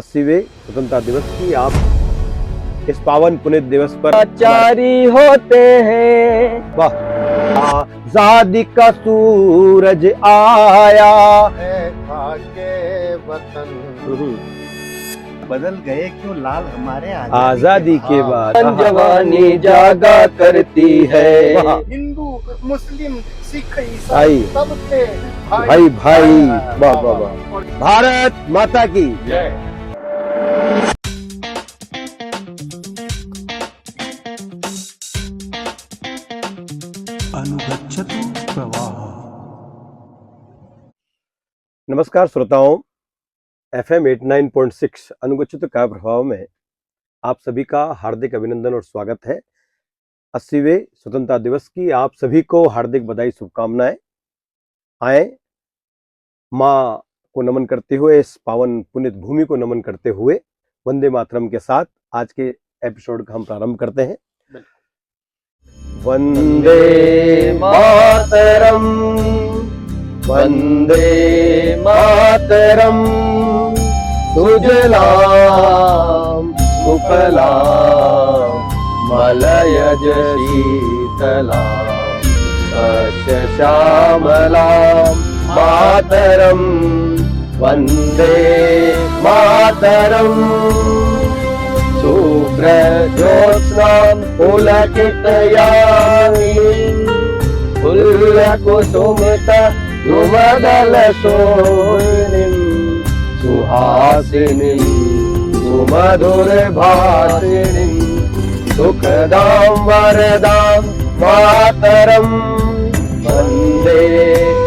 80वें स्वतंत्रता दिवस की आप इस पावन पुनित दिवस पर आचारी होते हैं। वाह। आजादी का सूरज आया है खाके वतन। बदल गए क्यों लाल हमारे आजादी के बाद जवानी जागा करती है। वाह। हिंदू मुस्लिम सिख भाई। ईसाई सब थे भाई भाई वाह वाह वाह। भारत माता की जय। अनुगच्छतु प्रवाह। नमस्कार श्रोताओं, FM 89.6 अनुगच्छित का प्रभाव में आप सभी का हार्दिक अभिनंदन और स्वागत है। 80वें स्वतंत्रता दिवस की आप सभी को हार्दिक बधाई, शुभकामनाएं। आए माँ को नमन करते हुए, इस पावन पुनित भूमि को नमन करते हुए वंदे मातरम के साथ आज के एपिसोड का हम प्रारंभ करते हैं। वंदे मातरम, वंदे मातरम, सुजलाम सुफलाम मलयज शीतलाम सस्य श्यामलाम मातरम, वंदे मातरम, शुभ्रज्योत्स्नां पुलकितयामिनीं फुल्लकुसुमितद्रुमदलशोभिनीं सुहासिनीं सुमधुरभाषिणीं सुखदां वरदां मातरं, वन्दे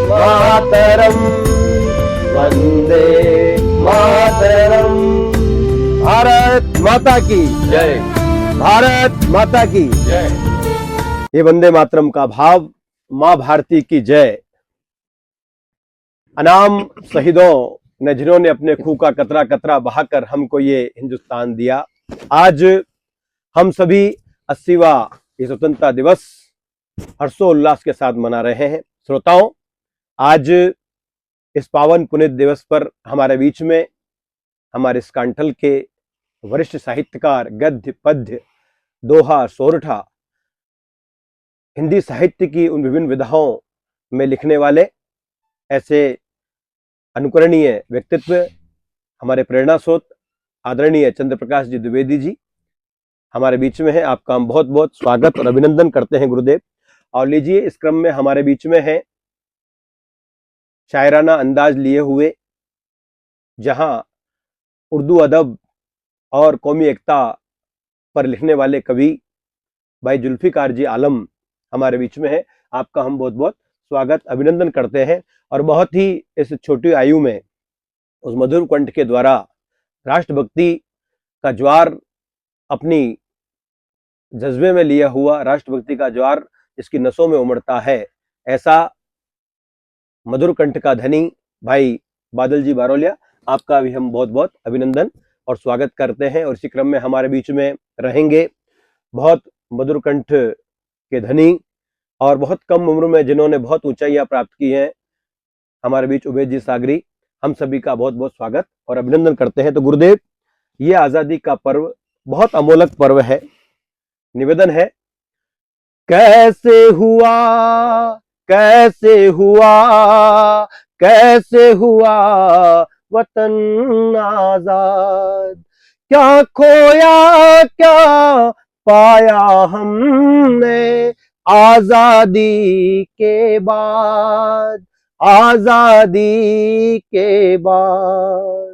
मातरं, वन्दे मातरं। भारत माता की जय, भारत माता की जय। ये वंदे मातरम का भाव, माँ भारती की जय। अनाम शहीदों ने, जिन्होंने अपने खून का कतरा कतरा बहाकर हमको ये हिंदुस्तान दिया, आज हम सभी 80वां ये स्वतंत्रता दिवस हर्षोल्लास के साथ मना रहे हैं। श्रोताओं, आज इस पावन पुनित दिवस पर हमारे बीच में हमारे स्कांठल के वरिष्ठ साहित्यकार, गद्य पद्य दोहा सोरठा हिंदी साहित्य की उन विभिन्न विधाओं में लिखने वाले ऐसे अनुकरणीय व्यक्तित्व, हमारे प्रेरणा स्रोत आदरणीय चंद्र प्रकाश जी द्विवेदी जी हमारे बीच में है। आपका हम बहुत बहुत स्वागत और अभिनंदन करते हैं गुरुदेव। और लीजिए, इस क्रम में हमारे बीच में है शायराना अंदाज लिए हुए, जहां उर्दू अदब और कौमी एकता पर लिखने वाले कवि भाई जुल्फिकार जी आलम हमारे बीच में है। आपका हम बहुत बहुत स्वागत अभिनंदन करते हैं। और बहुत ही इस छोटी आयु में उस मधुर कंठ के द्वारा राष्ट्रभक्ति का ज्वार अपनी जज्बे में लिया हुआ, राष्ट्रभक्ति का ज्वार इसकी नसों में उमड़ता है, ऐसा मधुर कंठ का धनी भाई बादल जी बारोलिया, आपका भी हम बहुत बहुत अभिनंदन और स्वागत करते हैं। और इसी क्रम में हमारे बीच में रहेंगे बहुत मधुर कंठ के धनी और बहुत कम उम्र में जिन्होंने बहुत ऊंचाइयां प्राप्त की हैं, हमारे बीच उबेद जी सागरी, हम सभी का बहुत बहुत स्वागत और अभिनंदन करते हैं। तो गुरुदेव, ये आजादी का पर्व बहुत अमोलक पर्व है। निवेदन है, कैसे हुआ, कैसे हुआ, कैसे हुआ वतन आजाद, क्या खोया क्या पाया हमने आजादी के बाद, आजादी के बाद।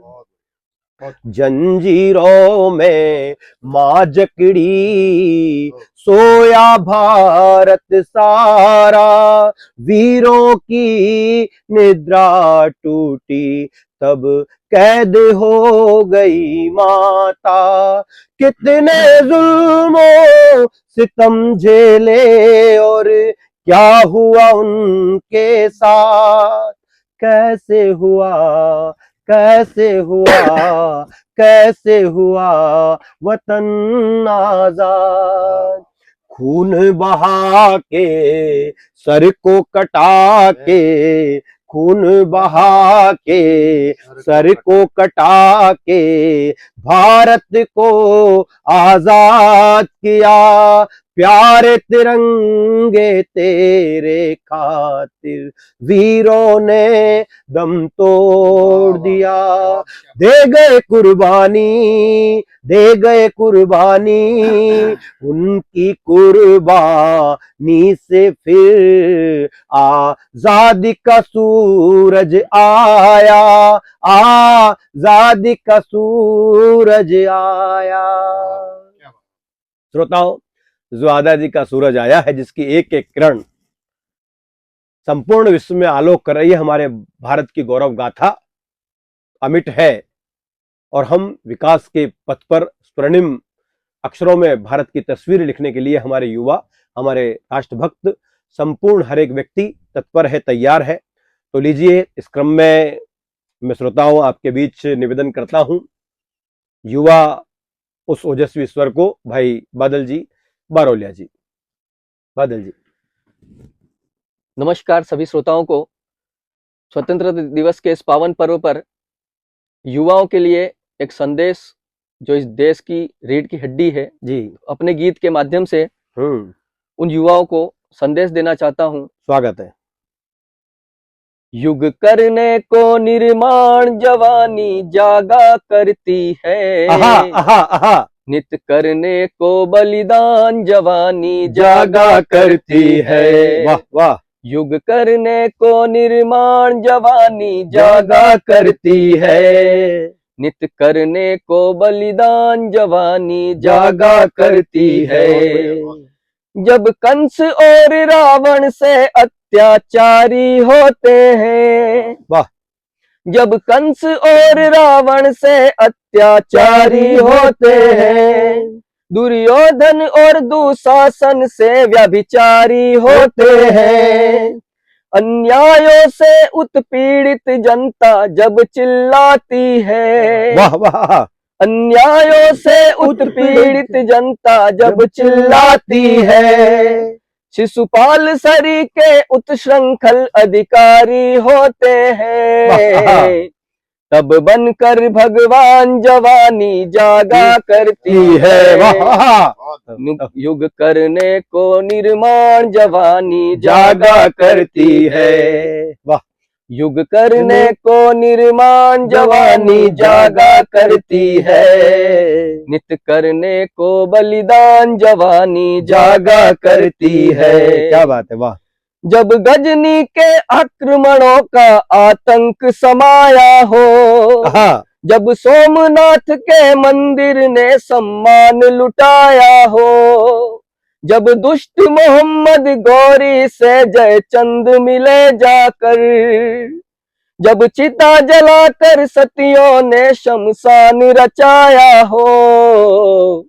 जंजीरों में माँ जकड़ी, सोया भारत सारा, वीरों की निद्रा टूटी, तब कैद हो गई माता। कितने जुल्मों सितम झेले और क्या हुआ उनके साथ, कैसे हुआ, कैसे हुआ, कैसे हुआ वतन आजाद। खून बहा के, सर को कटा के, खून बहा के, सर को कटा के भारत को आजाद किया। प्यारे तिरंगे तेरे खातिर वीरों ने दम तोड़ दिया। दे गए कुर्बानी, दे गए कुर्बानी, उनकी कुर्बानी से फिर आजादी का सूरज आया, आजादी का सूरज आया। श्रोताओं, जो आजादी का सूरज आया है, जिसकी एक एक किरण संपूर्ण विश्व में आलोक कर रही है, हमारे भारत की गौरव गाथा अमिट है। और हम विकास के पथ पर स्वर्णिम अक्षरों में भारत की तस्वीर लिखने के लिए हमारे युवा, हमारे राष्ट्रभक्त, संपूर्ण हर एक व्यक्ति तत्पर है, तैयार है। तो लीजिए, इस क्रम में मैं श्रोताओं आपके बीच निवेदन करता हूं, युवा उस ओजस्वी स्वर को भाई बादल जी बारोलिया जी। बादल जी। नमस्कार सभी श्रोताओं को। स्वतंत्रता दिवस के इस पावन पर्व पर युवाओं के लिए एक संदेश, जो इस देश की रीढ़ की हड्डी है जी, अपने गीत के माध्यम से उन युवाओं को संदेश देना चाहता हूं। स्वागत है। युग करने को निर्माण जवानी जागा करती है। आहा, आहा, आहा। नित करने को बलिदान जवानी जागा करती है। वाह वाह। युग करने को निर्माण जवानी जागा करती है। नित करने को बलिदान जवानी जागा करती है। जब कंस और रावण से अत्याचारी होते हैं, वाह। जब कंस और रावण से अत्याचारी होते हैं, दुर्योधन और दुशासन से व्यभिचारी होते हैं, अन्यायों से उत्पीड़ित जनता जब चिल्लाती है, वाह वाह। अन्यायों से उत्पीड़ित जनता जब चिल्लाती है, शिशुपाल सरी के उत्श्रृंखल अधिकारी होते हैं, तब बनकर भगवान जवानी जागा करती है। युग करने को निर्माण जवानी जागा करती है। वाह। युग करने को निर्माण जवानी जागा करती है। नित करने को बलिदान जवानी जागा करती है। क्या बात है, वाह। जब गजनी के आक्रमणों का आतंक समाया हो, जब सोमनाथ के मंदिर ने सम्मान लुटाया हो, जब दुष्ट मोहम्मद गौरी से जयचंद मिले जाकर, जब चिता जलाकर सतियों ने शमशान रचाया हो,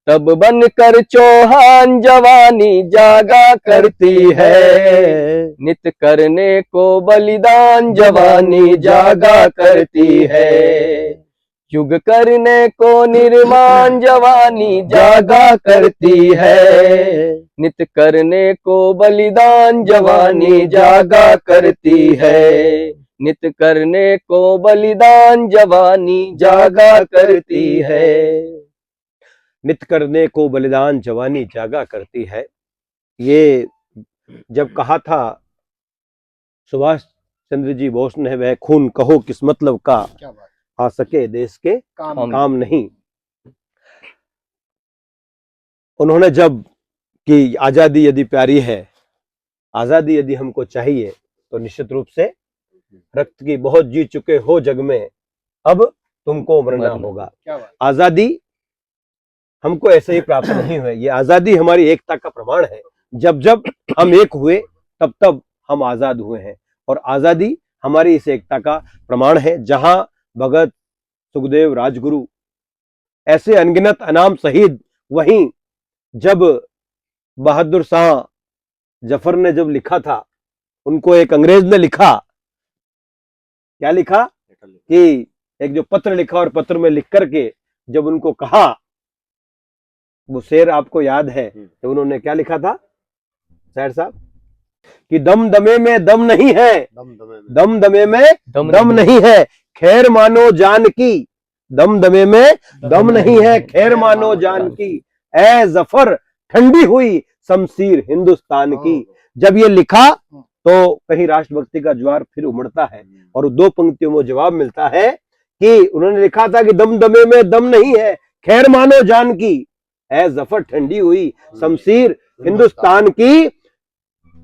तब बनकर चौहान जवानी जागा करती है। नित करने को बलिदान जवानी जागा करती है। युग करने को निर्माण जवानी जागा करती है। नित करने को बलिदान जवानी जागा करती है। नित करने को बलिदान जवानी जागा करती है। नित करने को बलिदान जवानी जागा करती है, ये जब कहा था सुभाष चंद्र जी बोस ने, वह खून कहो किस मतलब का, आ सके देश के काम नहीं। उन्होंने जब कि आजादी यदि प्यारी है, आजादी यदि हमको चाहिए, तो निश्चित रूप से रक्त की बहुत जी चुके हो जग में, अब तुमको मरना होगा। आजादी हमको ऐसे ही प्राप्त नहीं हुई, ये आजादी हमारी एकता का प्रमाण है। जब जब हम एक हुए, तब तब हम आजाद हुए हैं, और आजादी हमारी इस एकता का प्रमाण है। जहां भगत, सुखदेव, राजगुरु ऐसे अनगिनत अनाम शहीद, वहीं जब बहादुर शाह जफर ने जब लिखा था, उनको एक अंग्रेज ने लिखा, क्या लिखा कि एक जो पत्र लिखा, और पत्र में लिख करके जब उनको कहा, वो शेर आपको याद है, तो उन्होंने क्या लिखा था शायर साहब? कि दम दमे में दम नहीं है, दम दमे में दम दमे में दम नहीं है, खैर मानो जान की, दम दमे में दम नहीं है, खैर मानो जान की, ए जफर ठंडी हुई शमशीर हिंदुस्तान की। जब ये लिखा तो कहीं राष्ट्रभक्ति का ज्वार फिर उमड़ता है और दो पंक्तियों में जवाब मिलता है कि उन्होंने लिखा था कि दम दमे में दम नहीं है, खैर मानो जान की, ए जफर ठंडी हुई शमशीर हिंदुस्तान की,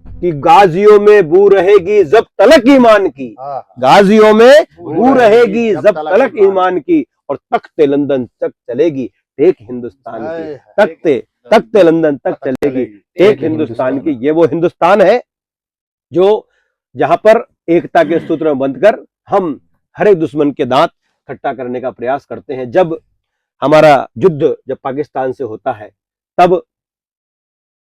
कि गाजियों में बू रहेगी जब तलक ईमान की, गाजियों में बू रहेगी जब तलक ईमान की, और तख्ते लंदन तक चलेगी टेक हिंदुस्तान की, तख्ते लंदन तक चलेगी टेक हिंदुस्तान की। ये वो हिंदुस्तान है जो जहां पर एकता के सूत्र में बंधकर हम हर एक दुश्मन के दांत खट्टा करने का प्रयास करते हैं। जब हमारा युद्ध जब पाकिस्तान से होता है तब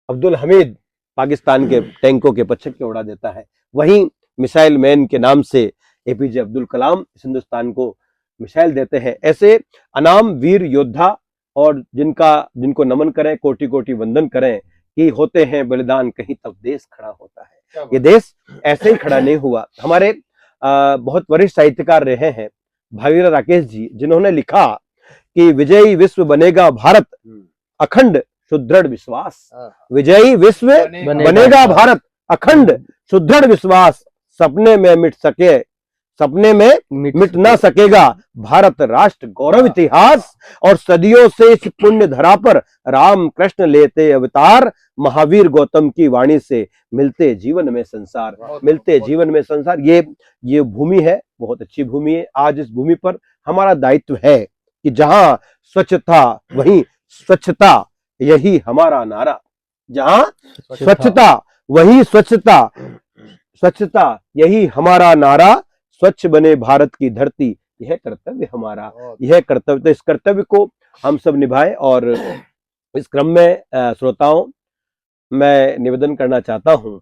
अब्दुल हमीद पाकिस्तान के टैंकों के पछक्के उड़ा देता है, वहीं मिसाइल मैन के नाम से एपीजे अब्दुल कलाम इस हिंदुस्तान को मिसाइल देते हैं। ऐसे अनाम वीर योद्धा और जिनको नमन करें, कोटि कोटि वंदन करें कि होते हैं बलिदान कहीं तब देश खड़ा होता है। ये देश ऐसे ही खड़ा नहीं हुआ। हमारे बहुत वरिष्ठ साहित्यकार रहे हैं भागीरथ राकेश जी, जिन्होंने लिखा कि विजयी विश्व बनेगा भारत, अखंड सुदृढ़ विश्वास, विजयी विश्व बनेगा भारत, अखंड सुदृढ़ विश्वास, सपने में मिट ना सकेगा भारत राष्ट्र गौरव इतिहास, और सदियों से इस पुण्य धरा पर राम कृष्ण लेते अवतार, महावीर गौतम की वाणी से मिलते जीवन में संसार, मिलते जीवन में संसार। ये भूमि है, बहुत अच्छी भूमि है। आज इस भूमि पर हमारा दायित्व है कि जहां स्वच्छता वहीं स्वच्छता, यही हमारा नारा, जहां स्वच्छता वही स्वच्छता, स्वच्छता यही हमारा नारा, स्वच्छ बने भारत की धरती, यह कर्तव्य हमारा, यह कर्तव्य। तो इस कर्तव्य को हम सब निभाएं। और इस क्रम में श्रोताओं, मैं निवेदन करना चाहता हूं,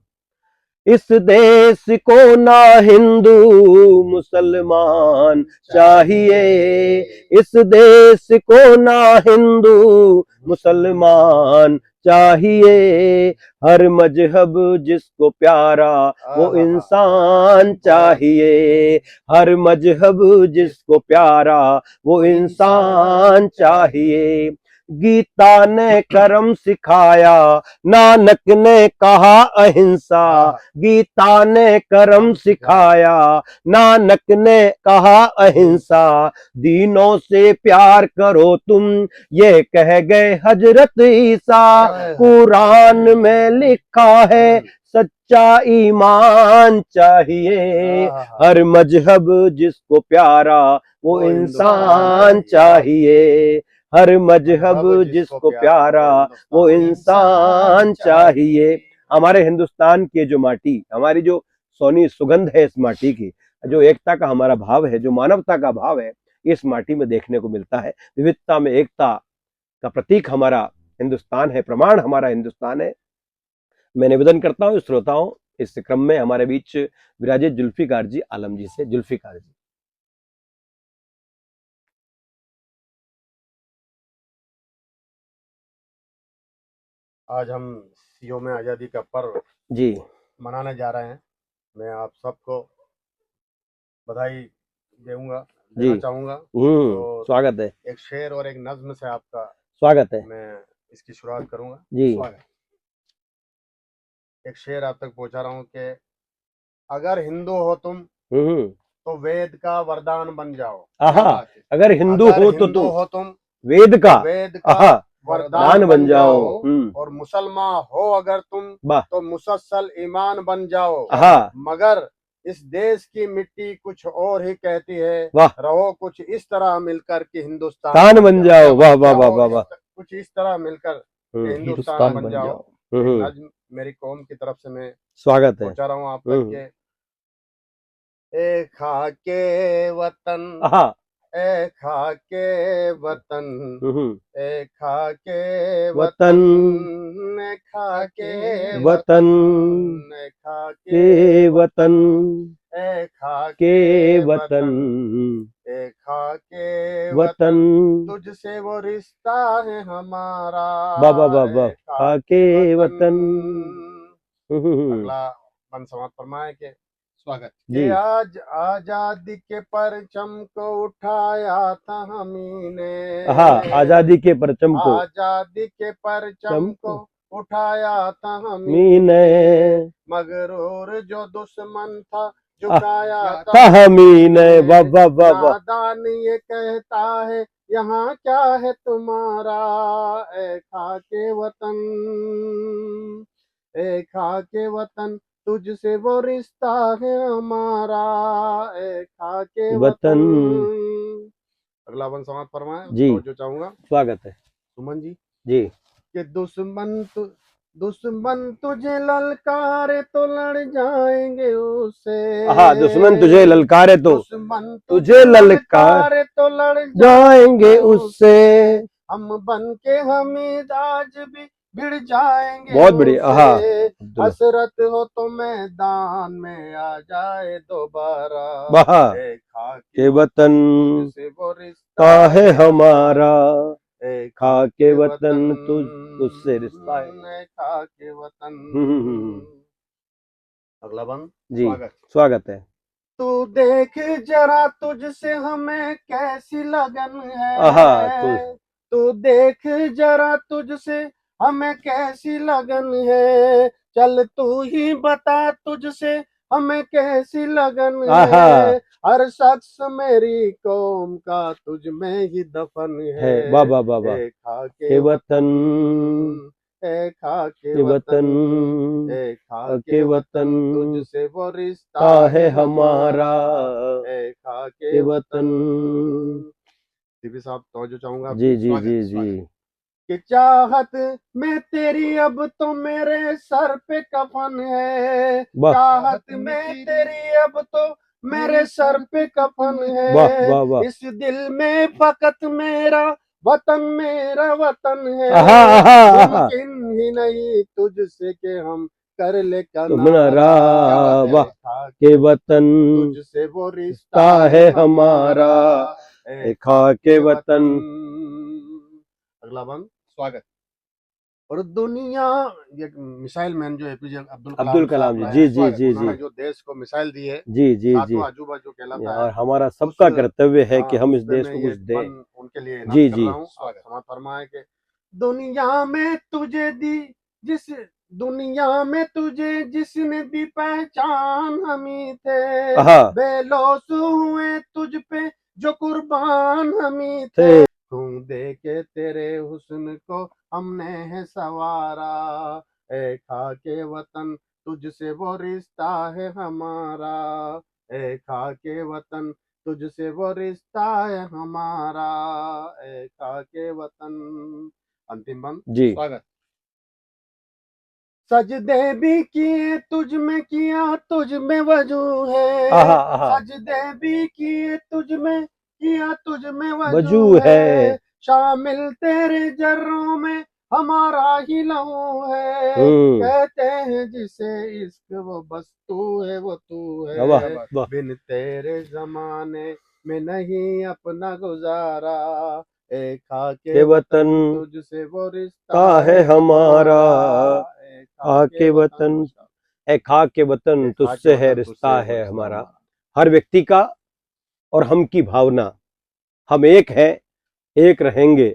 इस देश को ना हिंदू मुसलमान चाहिए, इस देश को ना हिंदू मुसलमान चाहिए, हर मजहब जिसको प्यारा वो इंसान चाहिए, हर मजहब जिसको प्यारा वो इंसान चाहिए। गीता ने कर्म सिखाया, नानक ने कहा अहिंसा, गीता ने कर्म सिखाया, नानक ने कहा अहिंसा, दीनों से प्यार करो तुम, ये कह गए हजरत ईसा, कुरान में लिखा है सच्चा ईमान चाहिए, हर मजहब जिसको प्यारा वो इंसान चाहिए, हर मजहब जिसको प्यारा वो इंसान चाहिए। हमारे हिंदुस्तान की जो माटी, हमारी जो सोनी सुगंध है इस माटी की, जो एकता का हमारा भाव है, जो मानवता का भाव है, इस माटी में देखने को मिलता है। विविधता में एकता का प्रतीक हमारा हिंदुस्तान है, प्रमाण हमारा हिंदुस्तान है। मैं निवेदन करता हूँ श्रोताओं, इस क्रम में हमारे बीच विराजित जुल्फिकार जी आलम जी से। जुल्फिकार जी। आज हम यौम आज़ादी का पर्व जी मनाने जा रहे हैं। मैं आप सबको बधाई देना चाहूंगा। तो स्वागत है। एक शेर और एक नज्म से आपका स्वागत है। मैं इसकी शुरुआत करूंगा जी। एक शेर आप तक पहुंचा रहा हूं कि अगर हिंदू हो तुम तो वेद का वरदान बन जाओ। अगर हिंदू हो तो तुम वेद का वरदान बन जाओ, और मुसलमान हो अगर तुम तो मुसलसल ईमान बन जाओ। मगर इस देश की मिट्टी कुछ और ही कहती है, रहो कुछ इस तरह मिलकर कि हिंदुस्तान बन जाओ। वाह वाह वाह वाह वाह। कुछ इस तरह मिलकर हिंदुस्तान बन जाओ। नज्म मेरी कौम की तरफ से मैं स्वागत है पहुंचा रहा हूँ आप तक के। ए खाके वतन, ए खाके वतन, ए खाके वतन, ए खाके वतन, ए खाके वतन, ए खाके वतन, ए खाके वतन, तुझसे वो रिश्ता है हमारा। बाबा बाबा खाके वतन। अगला बन समाप्त फरमाए के स्वागत जी। कि आज आजादी के परचम को उठाया था हमी ने। हाँ, आजादी के परचम को आजादी के परचम को उठाया था हमी मीने, मगरूर जो दुश्मन था झुकाया था हमी ने। वाह वाह वाह वाह। नादान ये कहता है यहाँ क्या है तुम्हारा, ए खाके वतन, ए खाके वतन तुझसे वो रिश्ता है हमारा, ए खाके वतन। अगला वन समाप्त फरमाए जी। जो चाहूंगा स्वागत है सुमन जी जी। कि दुश्मन तुझे ललकारे तो लड़ जाएंगे उससे। हाँ, दुश्मन तुझे ललकारे तो दुश्मन तुझे ललकारे तो लड़ जाएंगे उससे। हम बन के हमीद आज भी भिड़ जाएंगे। बहुत बढ़िया। हाँ, हसरत हो तो मैदान में आ जाए दोबारा, वाह। ए खाके के वतन तुझसे वो रिश्ता है हमारा, ए खाके वतन तुझसे रिश्ता है। खाके वतन। अगला बंद जी। स्वागत स्वागत है। तू देख जरा तुझसे हमें कैसी लगन आहा, है, तू देख जरा तुझसे हमें कैसी लगन है, चल तू ही बता तुझसे हमें कैसी लगन है। हर शख्स मेरी कौम का तुझ में ही दफन है। वाह वाह वाह वाह। ए खाके के वतन, ए खाके के वतन, ए के वतन तुझसे वो रिश्ता है हमारा, ए खाके के वतन। दीपी साहब तो जो चाहूंगा जी जी जी जी। कि चाहत में तेरी अब तो मेरे सर पे कफन है, चाहत में तेरी अब तो मेरे सर पे कफन है। वाह वाह वाह। इस दिल में फकत मेरा वतन है। मुमकिन ही नहीं तुझसे के हम कर ले तुम्हारा, वाह। के वतन तुझसे वो रिश्ता है हमारा, खाके वतन। अगला बंद स्वागत और दुनिया ये मिसाइल मैन जो एपीजे अब्दुल कलाम जी। जी जी जी जी। जो देश को मिसाइल दी है जी जी जी। अजूबा जो कहलाता है और हमारा सबका कर्तव्य है कि हम इस देश को कुछ दें। उनके लिए जी जी। स्वागत फरमाए के दुनिया में तुझे दी जिस दुनिया में तुझे जिसने दी पहचान हमी थे, बेलोस हुए तुझ पे जो कुर्बान हमी थे। तू दे के तेरे हुस्न को हमने है सवारा, ए खाके वतन तुझसे वो रिश्ता है हमारा, ए खाके वतन तुझसे वो रिश्ता है हमारा, ए खाके वतन। अंतिम बंद जी। स्वागत सजदे भी किए तुझ में किया तुझ में वजू है, सजदे भी किए तुझ में किया तुझ में वजू है। शामिल तेरे जर्रों में हमारा ही लहू है, कहते हैं जिसे इश्क वो बस तू है वो तू है। बिन तेरे जमाने में नहीं अपना गुजारा, ए खाके वतन तुझसे वो रिश्ता है हमारा, खाके वतन, ए खाके वतन तुझसे है रिश्ता है हमारा। हर व्यक्ति का और हम की भावना, हम एक हैं, एक रहेंगे।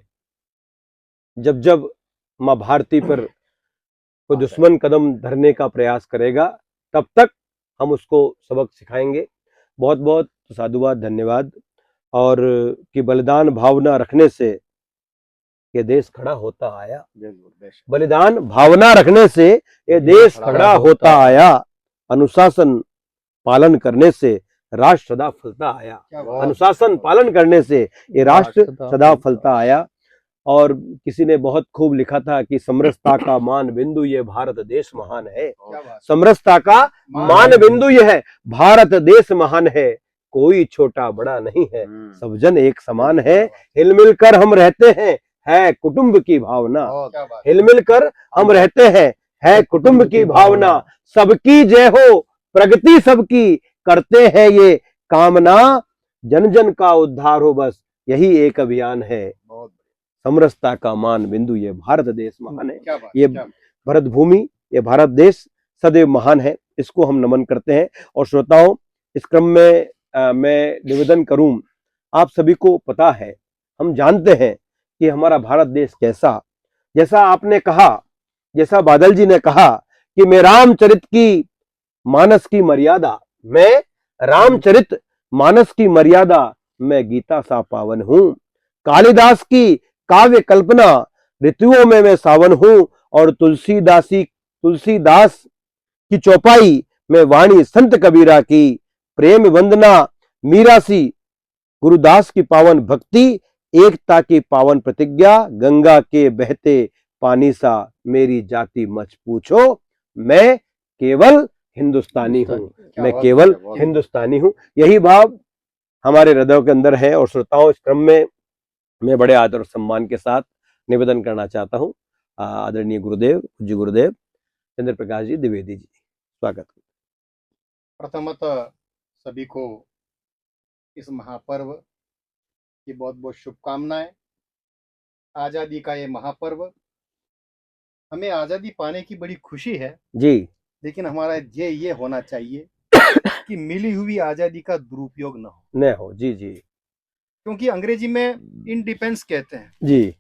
जब जब माँ भारती पर कोई दुश्मन कदम धरने का प्रयास करेगा तब तक हम उसको सबक सिखाएंगे। बहुत बहुत साधुवाद, धन्यवाद। और कि बलिदान भावना रखने से ये देश खड़ा होता आया, बलिदान भावना रखने से ये देश खड़ा होता आया। अनुशासन पालन करने से राष्ट्र सदा फलता आया, अनुशासन पालन करने से ये राष्ट्र सदा फलता आया। और किसी ने बहुत खूब लिखा था कि समरसता का मान बिंदु ये भारत देश महान है। समरसता का मान बिंदु ये है, भारत देश महान है, कोई छोटा बड़ा नहीं है, सब जन एक समान है। हिलमिल कर हम रहते हैं, है कुटुंब की भावना, हिलमिल कर हम रहते हैं, है कुटुंब की भावना। सबकी जय हो, प्रगति सबकी, करते हैं ये कामना, जन जन का उद्धार हो, बस यही एक अभियान है। समरसता का मान बिंदु ये भारत देश महान है। ये भरत भूमि, ये भारत देश सदैव महान है। इसको हम नमन करते हैं। और श्रोताओं, इस क्रम में मैं निवेदन करूं, आप सभी को पता है, हम जानते हैं कि हमारा भारत देश कैसा, जैसा आपने कहा, जैसा बादल जी ने कहा कि मैं रामचरित की मानस की मर्यादा, मैं रामचरित मानस की मर्यादा, मैं गीता सा पावन हूं। कालिदास की काव्य कल्पना, ऋतुओं में मैं सावन हूं। और तुलसीदास की चौपाई में वाणी संत कबीरा की, प्रेम वंदना मीरा सी, गुरुदास की पावन भक्ति, एकता की पावन प्रतिज्ञा, गंगा के बहते पानी सा, मेरी जाति मत पूछो, मैं केवल हिंदुस्तानी हूं, मैं केवल हिंदुस्तानी हूं। यही भाव हमारे हृदयों के अंदर है। और श्रोताओं, इस क्रम में मैं बड़े आदर और सम्मान के साथ निवेदन करना चाहता हूं, आदरणीय गुरुदेव, पूज्य गुरुदेव चंद्र प्रकाश जी द्विवेदी जी, स्वागत। प्रथमतः सभी को इस महापर्व की बहुत बहुत शुभकामनाएं। आजादी का ये महापर्व, हमें आजादी पाने की बड़ी खुशी है जी, लेकिन हमारा ये होना चाहिए कि मिली हुई आजादी का दुरुपयोग न हो। जी जी, क्योंकि अंग्रेजी में इंडिपेंडेंस कहते हैं जी,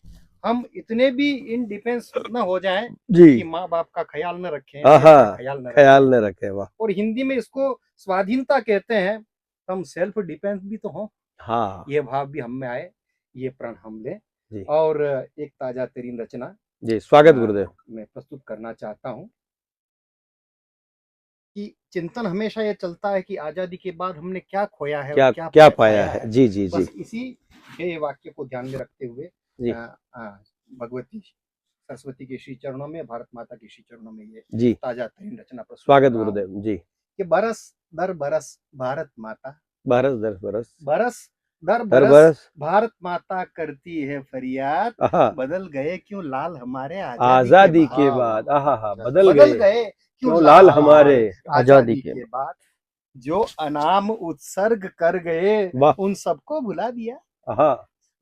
हम इतने भी इंडिपेंडेंस न हो जाएं जी, कि माँ बाप का ख्याल न रखें, ख्याल न रखें। वाह। और हिंदी में इसको स्वाधीनता कहते हैं, हम सेल्फ डिफेंस भी तो हों। हाँ, ये भाव भी हम में आए, ये प्रण हम ले। जी। और एक ताजा तरीन रचना जी, स्वागत गुरुदेव। मैं प्रस्तुत करना चाहता हूँ कि चिंतन हमेशा ये चलता है कि आजादी के बाद हमने क्या खोया है, क्या पाया है। जी जी जी, बस इसी ध्येय वाक्य को ध्यान में रखते हुए भगवती सरस्वती के श्री चरणों में, भारत माता के श्री चरणों में ये जी ताजा तरीन रचना प्रस्तुत। स्वागत गुरुदेव जी। कि बरस दर बरस भारत माता, बरस दर बरस, बरस दर बरस बरस भारत माता करती है फरियाद, बदल गए क्यों लाल हमारे आजादी के बाद। आहा, बदल गए क्यों लाल हमारे आजादी के बाद। जो अनाम उत्सर्ग कर गए उन सबको भुला दिया,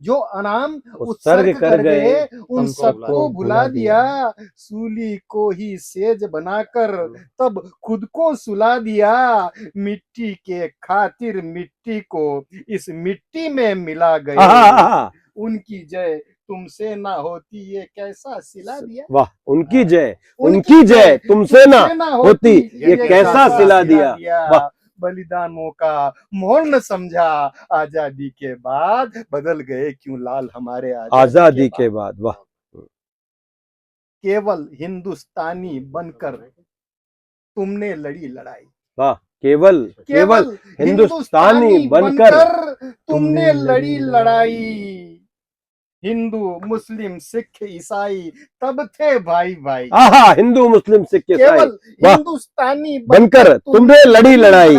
जो अनाम उत्सर्ग कर गए उन सबको भुला दिया। सूली को ही सेज बनाकर तब खुद को सुला दिया, मिट्टी के खातिर मिट्टी को इस मिट्टी में मिला गए। उनकी जय तुमसे ना होती ये कैसा सिला दिया। वाह, उनकी जय तुमसे ना होती ये कैसा सिला दिया। वाह, बलिदानों का मोल न समझा, आजादी के बाद बदल गए क्यों लाल हमारे आजादी के बाद। वाह, केवल हिंदुस्तानी बनकर तुमने लड़ी लड़ाई। वाह, केवल हिंदुस्तानी बनकर तुमने लड़ी लड़ाई। हिंदू मुस्लिम सिख ईसाई तब थे भाई भाई। हिंदू मुस्लिम सिख ईसाई केवल हिंदुस्तानी बनकर तुमने लड़ी लड़ाई।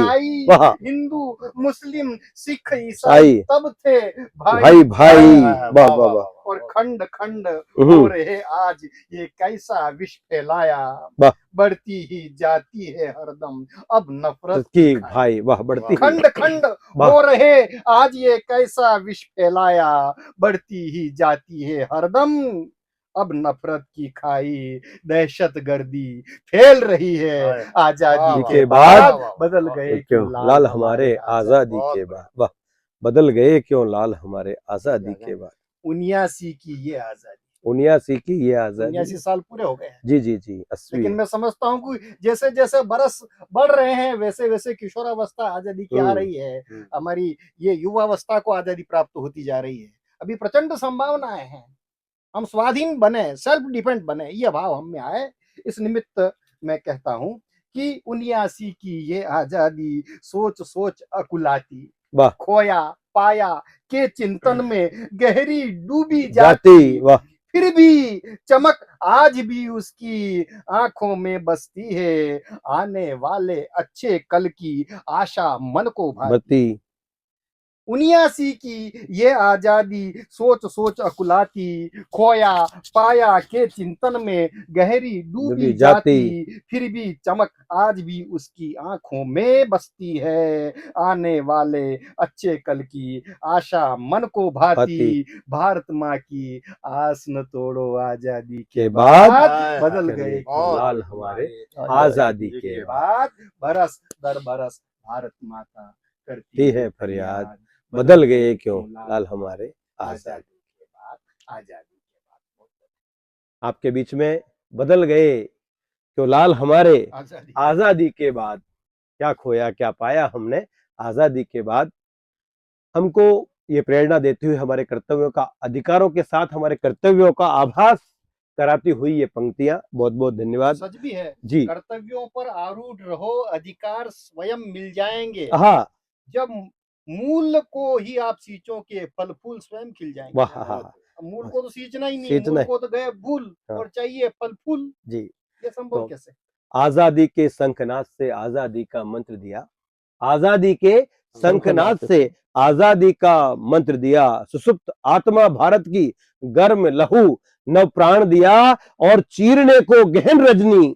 हिंदू मुस्लिम सिख ईसाई तब थे भाई भाई। वाह वाह वाह। और खंड खंड हो रहे आज ये कैसा विष फैलाया, बढ़ती ही जाती है हरदम अब नफरत की भाई। वाह, बढ़ती खंड खंड हो रहे आज ये कैसा विष फैलाया, बढ़ती ही जाती है हरदम अब नफरत की खाई। दहशत गर्दी फैल रही है आजादी के बाद, बदल गए क्यों लाल हमारे आजादी के बाद। वाह, बदल गए क्यों लाल हमारे आजादी के बाद। 79 की ये आजादी, 79 की ये आजादी, 79 साल पूरे हो गए हैं। जी जी जी, 80। लेकिन मैं समझता हूँ कि जैसे जैसे बरस बढ़ रहे हैं वैसे वैसे किशोरावस्था आजादी की आ रही है, हमारी ये युवावस्था को आजादी प्राप्त होती जा रही है। अभी प्रचंड संभावनाएं हैं, हम स्वाधीन बने, सेल्फ डिपेंड बने, ये भाव हम में आए। इस निमित्त मैं कहता हूँ कि 79 की ये आजादी सोच सोच अकुलाती, खोया पाया के चिंतन में गहरी डूबी जाती। फिर भी चमक आज भी उसकी आंखों में बसती है, आने वाले अच्छे कल की आशा मन को भाती। 79 की ये आजादी सोच सोच अकुलाती, खोया पाया के चिंतन में गहरी डूबी जाती, फिर भी चमक आज भी उसकी आंखों में बसती है। आने वाले अच्छे कल की आशा मन को भाती, भारत माँ की आस न तोड़ो, आजादी के बाद बदल गए लाल हमारे आजादी के बाद, बरस दर बरस भारत माता करती ती है फरियाद, बदल गए क्यों लाल हमारे आजादी के बाद, आजादी के बाद। आपके बीच में बदल गए क्यों लाल हमारे आजादी आजादी के बाद, क्या खोया क्या पाया हमने आजादी के बाद। हमको ये प्रेरणा देती हुई हमारे कर्तव्यों का, अधिकारों के साथ हमारे कर्तव्यों का आभास कराती हुई ये पंक्तियां, बहुत बहुत धन्यवाद। सच भी है जी, कर्तव्यों पर आरूढ़ रहो, अधिकार स्वयं मिल जाएंगे। हाँ, जब मूल को ही आप सींचो के फल फूल स्वयं खिल जाएंगे। वाह, हाँ, मूल को तो सींचना ही नहीं, सींचना मूल को तो गए भूल, हाँ। और चाहिए फल फूल। जी, ये संभव तो कैसे? आजादी के शंखनाद से आजादी का मंत्र दिया, आजादी के शंखनाद से आजादी का मंत्र दिया, सुसुप्त आत्मा भारत की गर्म लहू नव प्राण दिया, और चीरने को गहन रजनी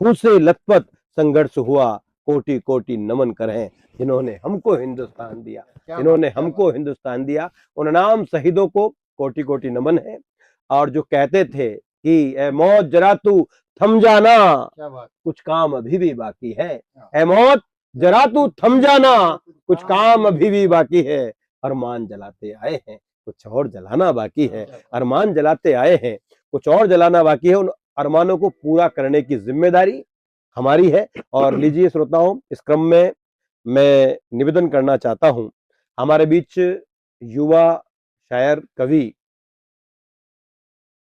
खून से लथपथ संघर्ष हुआ, कोटि कोटि नमन करें जिन्होंने हमको हिंदुस्तान दिया, जिन्होंने हमको हिंदुस्तान दिया। उन नाम शहीदों को कोटि कोटि नमन है। और जो कहते थे कि ए मौत जरा तू थम जाना, क्या बात, कुछ काम अभी भी बाकी है, ए मौत जरा तू थम जाना, कुछ काम अभी भी बाकी है। अरमान जलाते आए हैं, कुछ और जलाना बाकी है। अरमान जलाते आए हैं, कुछ और जलाना बाकी है। उन अरमानों को पूरा करने की जिम्मेदारी हमारी है। और लीजिए श्रोताओं, इस क्रम में मैं निवेदन करना चाहता हूं, हमारे बीच युवा शायर कवि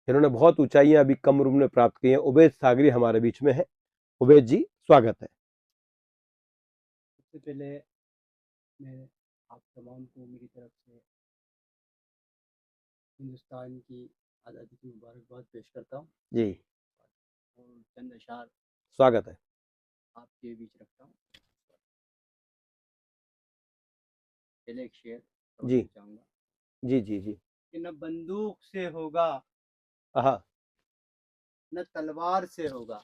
जिन्होंने बहुत ऊंचाइयां अभी कम उम्र में प्राप्त की हैं, उबैद सागरी हमारे बीच में है। उबैद जी, स्वागत है। सबसे पहले मैं आप तमाम को मेरी तरफ से हिंदुस्तान की आज़ादी की मुबारकबाद पेश करता हूँ जी, और चंद अशार स्वागत है। आपके बीच रखता हूँ। पहले एक शेर जी, चाहूँगा जी जी जी। कि न बंदूक से होगा, हाँ, न तलवार से होगा,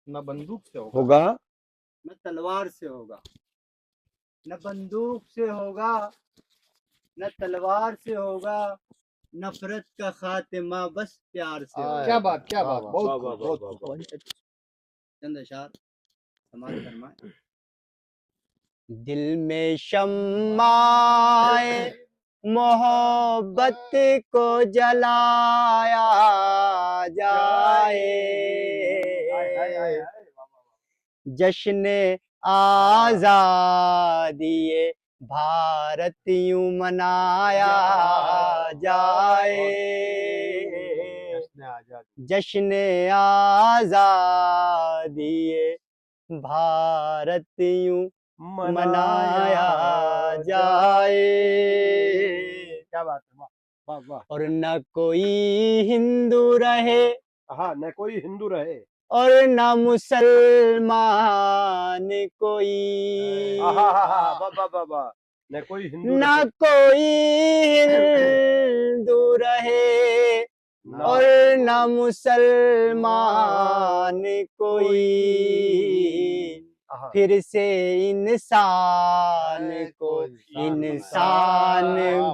न बंदूक से होगा, न तलवार से होगा, न बंदूक से होगा, न तलवार से होगा, नफरत का खात्मा बस प्यार से होगा। क्या बात, क्या बात, वाह, बहुत वाह, बहुत। चंद अशार समाज फरमाए। दिल में शम्माए मोहब्बत को जलाया जाए, जश्न आजादी भारत यूं मनाया जाए, जश्न आजादी भारत यूं मनाया जाए। क्या बात है, वाह वाह। और न कोई हिंदू रहे, हाँ, न कोई हिंदू रहे, और न मुसलमान कोई, वाह, न कोई हिंदू न रहे, कोई हिंदू रहे, और न मुसलमान कोई, फिर से इंसान को इंसान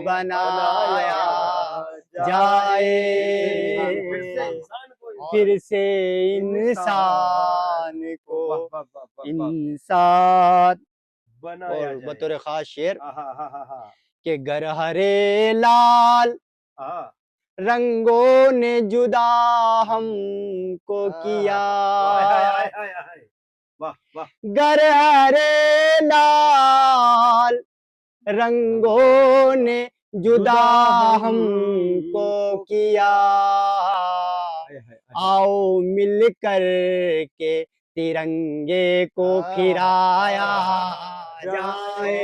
बनाया जाए, फिर से इंसान को इंसान बनाया और बतौर खास शेर हाँ, के घर हरे लाल रंगों ने जुदा हमको किया, वाह वाह, घर हरे लाल रंगों ने जुदा हमको किया, आओ मिल कर के तिरंगे को फिराया जाए,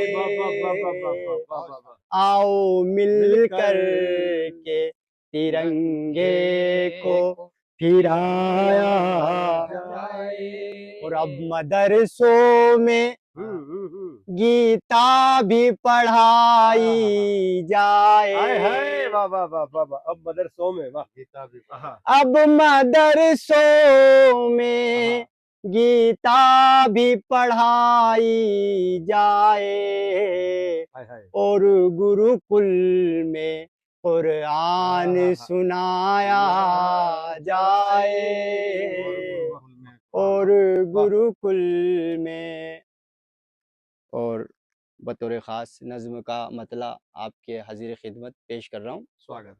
आओ मिल कर के तिरंगे को फिराया जाए। और अब मदरसों में गीता भी पढ़ाई जाए। हाय हाय, वाह वाह वाह वाह वाह। अब मदरसों में, वाह, गीता भी अब मदरसों में गीता भी पढ़ाई जाए हाय हाय। और गुरुकुल में कुरान सुनाया जाए और गुरुकुल में। और बतौर ख़ास नज़्म का मतला आपके हाजिर खिदमत पेश कर रहा हूँ। स्वागत।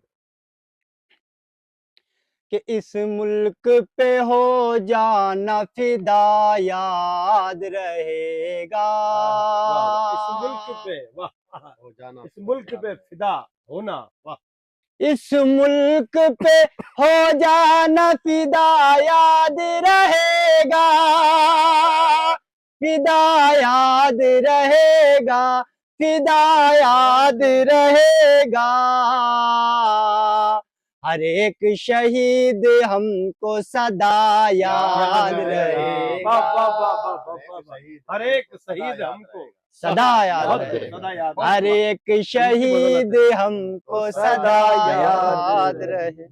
कि इस मुल्क पे हो जाना फिदा याद रहेगा। इस मुल्क पे, वाह, हो जाना, इस मुल्क पे फिदा होना, वाह। इस मुल्क पे हो जाना फिदा याद रहेगा, फिदा याद रहेगा, फिदा याद रहेगा। हर एक शहीद हमको सदा याद रहेगा। हर एक शहीद हमको सदा याद बहुत रहेगा। सदा याद। हर एक शहीद हमको सदा याद रहे।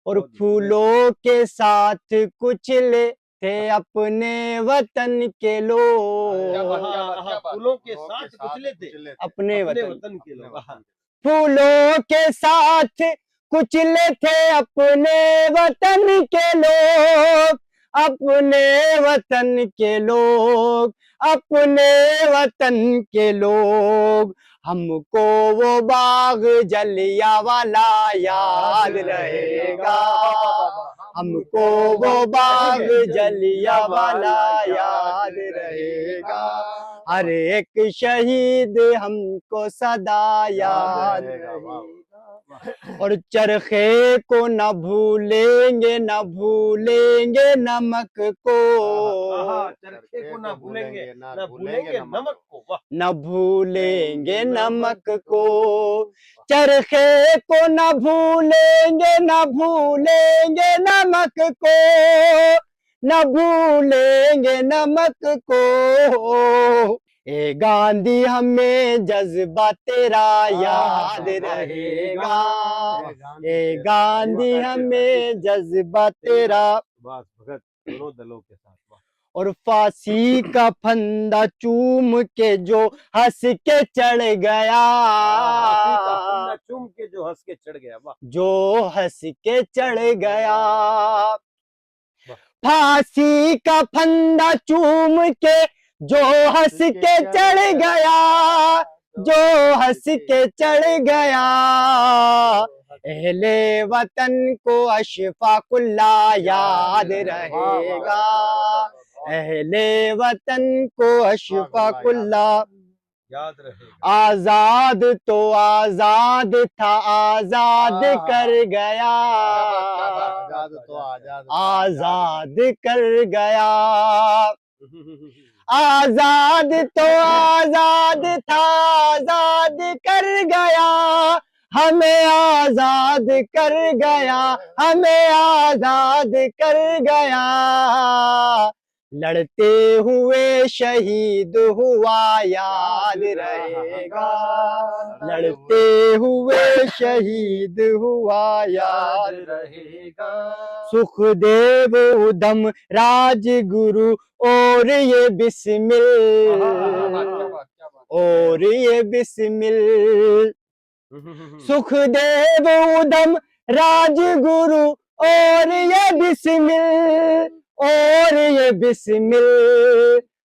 और फूलों के साथ कुचले थे अपने वतन के लोग, फूलों के साथ कुचले थे अपने अपने वतन। वतन के लोग। फूलों के साथ कुचले थे अपने वतन के लोग, अपने वतन के लोग, अपने वतन के लोग। हमको वो बाग जलियांवाला याद रहेगा, हमको वो बाग जलियांवाला याद रहेगा। हर एक शहीद हमको सदा याद रहेगा। और चरखे को न भूलेंगे, न भूलेंगे नमक को, चरखे को ना भूलेंगे, ना भूलेंगे नमक को, वाह। न भूलेंगे नमक को। चरखे को न भूलेंगे, न भूलेंगे नमक को, न भूलेंगे नमक को। ए गांधी हमें जज्बा तेरा याद रहेगा, ए गांधी हमें जज्बा तेरा। बस भगत दोनों दलों के साथ, वाह। और फांसी का फंदा चूम के जो हंस के चढ़ गया, चूम के जो हंस के चढ़ गया, वाह। जो हंस के चढ़ गया। फांसी का फंदा चूम के जो हंस के चढ़ गया, जो हंस के चढ़ गया। अहले वतन को अशफाकुल्ला याद रहेगा, अहले वतन को अशफाकुल्ला याद रहेगा। आजाद तो आजाद था, आजाद कर गया, आजाद तो आजाद, आजाद कर गया। आजाद तो आजाद था, आजाद कर गया, हमें आजाद कर गया, हमें आजाद कर गया। लड़ते हुए शहीद हुआ याद रहेगा, लड़ते हुए शहीद हुआ याद रहेगा। सुखदेव उधम राजगुरु और ये बिस्मिल, और ये बिस्मिल। सुखदेव उधम राजगुरु और ये बिस्मिल, और ये बिस्मिल,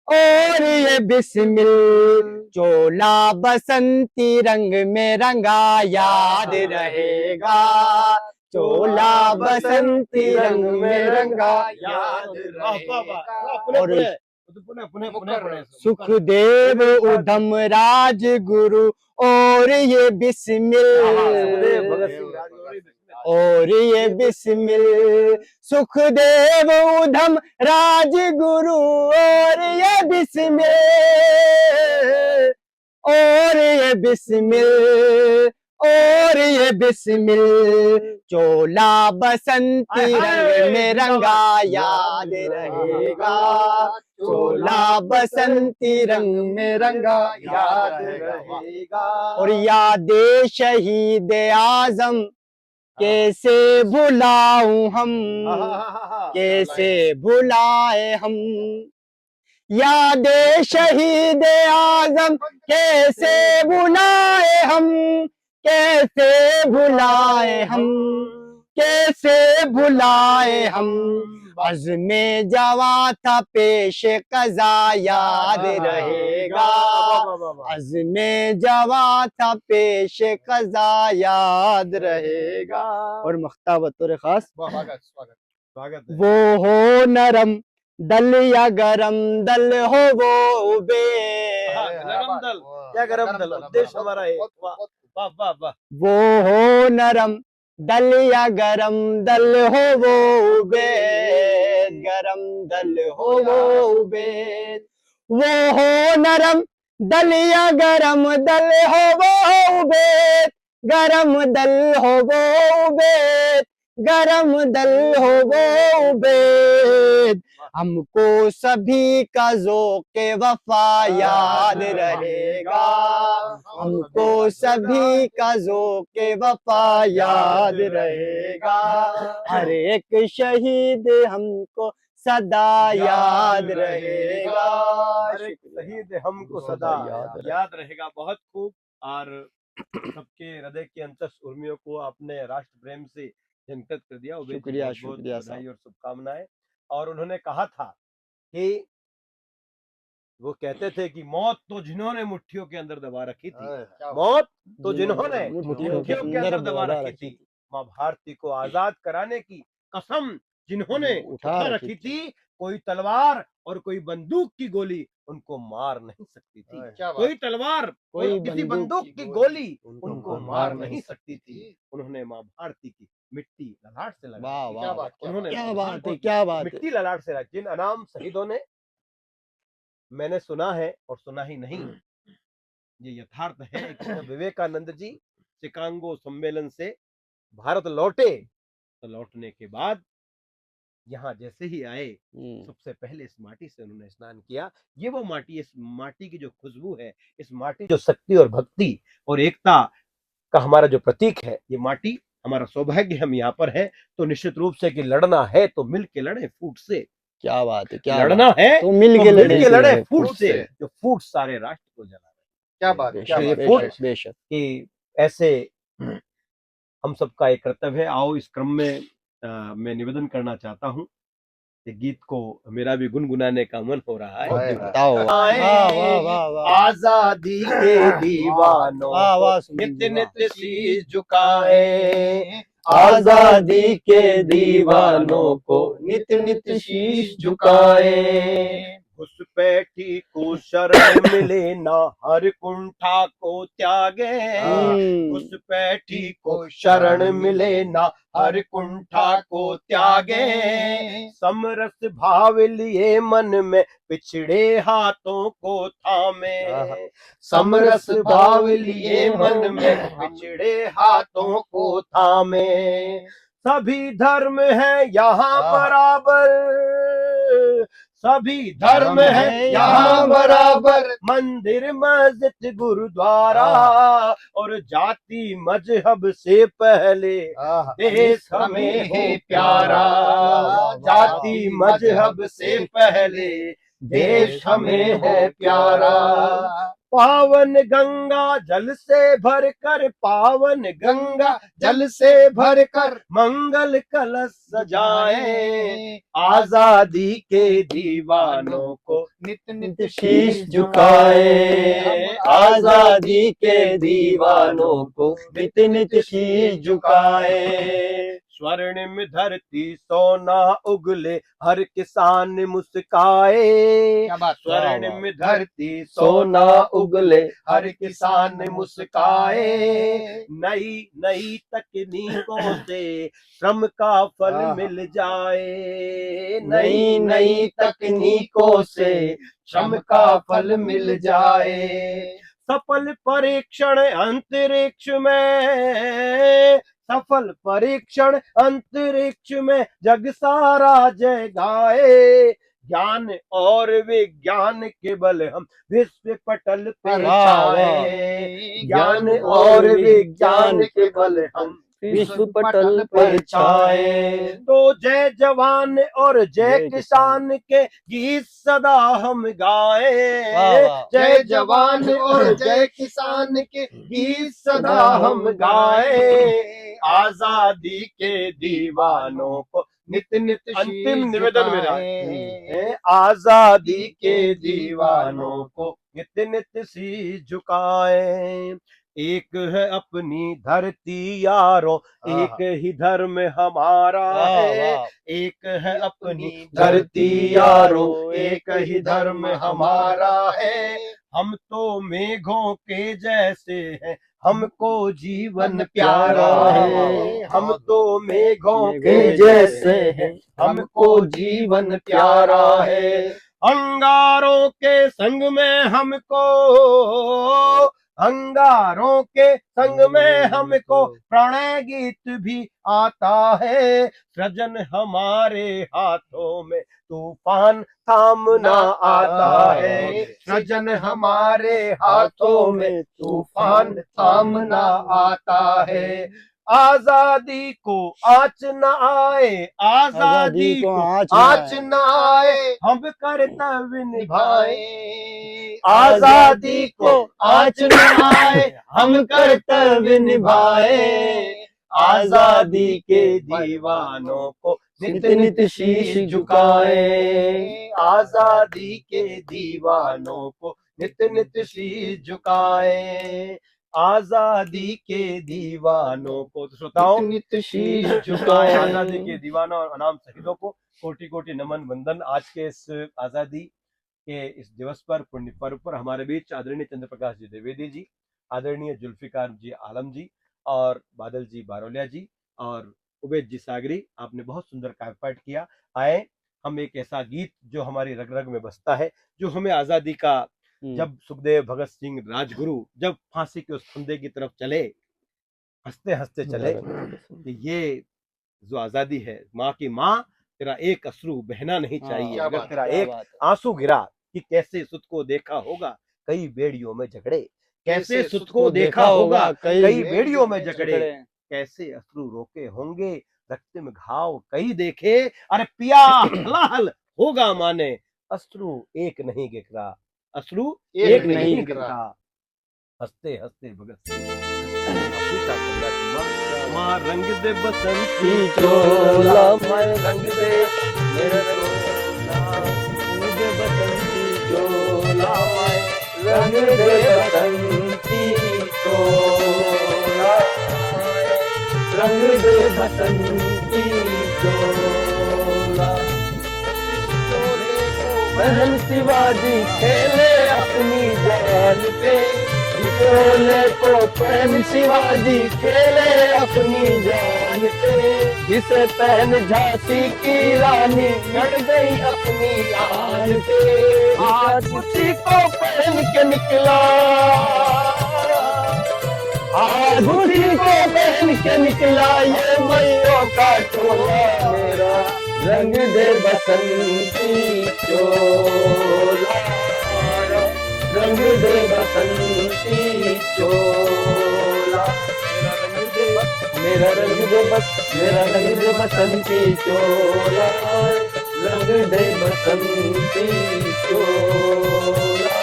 और ये बिस्मिल। चोला बसंती रंग में रंगा याद रहेगा, चोला बसंती रंग में रंगा याद रहेगा। और सुखदेव उधम राजगुरु और ये बिस्मिल, और ये बिस्मिल। सुखदेव उधम राजगुरु और ये बिस्मिल, और ये बिस्मिल, और ये बिस्मिल चोला बसंती रंग में रंगा याद रहेगा, चोला बसंती रंग में रंगा याद रहेगा। और याद शहीद आजम कैसे भुलाऊं हम, कैसे भुलाए हम, याद शहीद आजम कैसे भुलाए हम, कैसे भुलाए हम, कैसे भुलाए हम। अज़्मे जवा था पेश कज़ा याद रहेगा, अज़्मे जवा था पेश कज़ा याद रहेगा। और मख्ता बतौर खास स्वागत है। वो हो नरम दल या गरम दल हो वो बे, गरम दल क्या गरम दल, उद्देश्य हमारा है। वाह वाह वाह। वो हो नरम दल या गरम दल हो वो बेद, गरम दल हो वो बेद। वो हो नरम दल या गरम दल हो वो बेद, गरम दल हो वो बेद, गरम दल हो वो बेद। हमको सभी का ज़ौक़े वफा याद रहेगा, हमको सभी का ज़ौक़े वफा याद रहेगा। हर एक शहीद हमको सदा याद रहेगा। हर एक शहीद हमको सदा याद रहेगा। बहुत खूब। और सबके हृदय के अंतस उर्मियों को आपने राष्ट्र प्रेम से झंकृत कर दिया। उबेद जी, शुक्रिया, बहुत-बहुत शुक्रिया बधाई साहब। और शुभकामनाएं। और उन्होंने कहा था कि वो कहते थे कि मौत तो जिन्होंने मुट्ठियों के अंदर दबा रखी थी, मौत तो जिन्होंने मुट्ठियों के अंदर दबा रखी थी, माँ भारती को आजाद कराने की कसम जिन्होंने उठा रखी थी, कोई तलवार और कोई बंदूक की गोली उनको मार नहीं सकती थी। कोई तलवार, कोई किसी बंदूक की गोली उनको मार नहीं सकती थी। उन्होंने माँ भारती की मिट्टी ललाट से लगाई। वाह वाह, उन्होंने क्या बात है, क्या बात है। मिट्टी ललाट से लगाई। जिन अनाम शहीदों ने, मैंने सुना है और सुना ही नहीं, ये यथार्थ है कि विवेकानंद जी शिकागो सम्मेलन से भारत लौटे, तो लौटने के बाद यहाँ जैसे ही आए, सबसे पहले इस माटी से उन्होंने स्नान किया। ये वो माटी, इस माटी की जो खुशबू है, इस माटी जो शक्ति और भक्ति और एकता का हमारा जो प्रतीक है, ये माटी हमारा सौभाग्य। हम यहाँ पर हैं तो निश्चित रूप से कि लड़ना है तो मिल के लड़े फूट से। क्या बात है, क्या लड़ना बात है तो मिल तो के मिल के लड़े लड़े फूट से, जो फूट सारे राष्ट्र को जला रहे। क्या बात है, क्या बेशक, बात है। बेशक, बेशक। कि ऐसे हम सबका एक कर्तव्य है। आओ इस क्रम में मैं निवेदन करना चाहता हूँ कि गीत को मेरा भी गुनगुनाने का मन हो रहा है। बताओ। वाह वाह वाह वाह, आजादी के दीवानों वाह वाह, नित्य नित्य शीश झुकाए, आजादी के दीवानों को नित्य नित्य शीश झुकाए। घुसपैठी को शरण मिले ना हर कुंठा को त्यागे, घुसपैठी को शरण मिले ना हर कुंठा को त्यागे, समरस भाव लिए मन में पिछड़े हाथों को थामे, समरस भाव लिए मन में पिछड़े हाथों को थामे। सभी धर्म है यहाँ बराबर, सभी धर्म है यहाँ बराबर, मंदिर मस्जिद गुरुद्वारा, और जाति मजहब से पहले देश हमें है प्यारा, जाति मजहब से पहले देश हमें है प्यारा। पावन गंगा जल से भरकर, पावन गंगा जल से भरकर मंगल कलश सजाए, आजादी के दीवानों को नित्य नित्य शीश झुकाए, आजादी के दीवानों को नित्य नित्य शीश झुकाए। स्वर्णिम धरती सोना उगले हर किसान मुस्काए, स्वर्णिम धरती सोना उगले हर किसान मुस्काए, नई नई तकनीकों से श्रम का फल मिल जाए, नई नई तकनीकों से श्रम का फल मिल जाए। सफल परीक्षण अंतरिक्ष में, सफल परीक्षण अंतरिक्ष में जग सारा जय गाए। ज्ञान और विज्ञान के बल हम विश्व पटल पे छाए। ज्ञान और विज्ञान के बल हम विश्व पटल पर छाए। तो जय जवान और जय किसान के गीत सदा हम गाए। जय जवान और जय किसान के गीत सदा हम गाए। आजादी के दीवानों को नित नित अंतिम निवेदन मेरा है, आजादी के दीवानों को नित नित शीश झुकाए। एक है अपनी धरती यारों, एक ही धर्म हमारा है। एक है अपनी धरती यारों, एक ही धर्म हमारा है। हम तो मेघों के जैसे हैं, हमको जीवन प्यारा है। हम तो मेघों के जैसे हैं, हमको जीवन प्यारा है। अंगारों के संग में हमको, अंगारों के संग में हमको प्रणय गीत भी आता है। सृजन हमारे हाथों में तूफान थामना आता है। सृजन हमारे हाथों में तूफान थामना आता है। आजादी को आँच न आए, आजादी को आँच न आए, हम कर्तव्य निभाए। आजादी को आँच न आए, हम कर्तव्य निभाए। आजादी के दीवानों को नित नित शीश झुकाए। आजादी के दीवानों को नित नित शीश झुकाए। आजादी के दीवानों को, तो श्रोताओं, नित शीश झुकाए। आजादी के दीवानों और अनाम शहीदों को कोटि कोटि नमन वंदन। आज के इस आजादी के इस दिवस पर, पुण्य पर्व पर हमारे बीच आदरणीय चंद्र प्रकाश जी द्विवेदी जी, आदरणीय जुल्फिकार जी आलम जी और बादल जी बारोलिया जी और उबैद जी सागरी, आपने बहुत सुंदर काव्य पाठ किया। आए हम एक ऐसा गीत जो हमारी रग रग में बसता है, जो हमें आजादी का, जब सुखदेव भगत सिंह राजगुरु जब फांसी के उस फंदे की तरफ चले, हंसते हंसते चले कि ये जो आजादी है, माँ की माँ, तेरा एक अश्रु बहना नहीं चाहिए। अगर तेरा एक आंसू गिरा कि कैसे सुध को देखा होगा कई बेड़ियों में झगड़े। कैसे सुध को देखा होगा कई बेड़ियों में झगड़े। कैसे अश्रु रोके होंगे रक्त में घाव कई देखे। अरे पिया हलाहल होगा माने, अश्रु एक नहीं गिरा, अश्रु एक नहीं गिरा। हंसते हंसते भगत सिंह, माँ रंग दे बसंती चोला, मैं रंग दे मेरा रंग दे बसंती चोला, मैं रंग दे बसंती चोला, रंग दे बसंती चोला। बहन शिवाजी खेले अपनी जान पे, चोले को पहन शिवाजी खेले अपनी जान पे। जिसे पहन झांसी की रानी लड़ गई अपनी आन पे। आज उसी को पहन के निकला, आज उसी को पहन के निकला ये मैयों का टोला। मेरा रंग दे बसंती चोला, रंग दे बसंती चोला। मेरा रंग दे बस, मेरा रंग दे बसंती चोला, रंग दे बसंती चोला,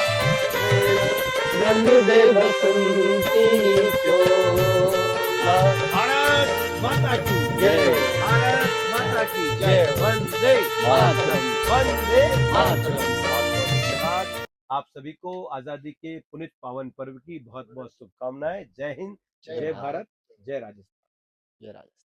रंग दे बसंती चोला। भारत माता की जय, भारत माता की जय। वंदे मातरम, वंदे मातरम। आप सभी को आजादी के पुनित पावन पर्व की बहुत बहुत शुभकामनाएं। जय हिंद, जय भारत, जय राजस्थान, जय राजस्थान।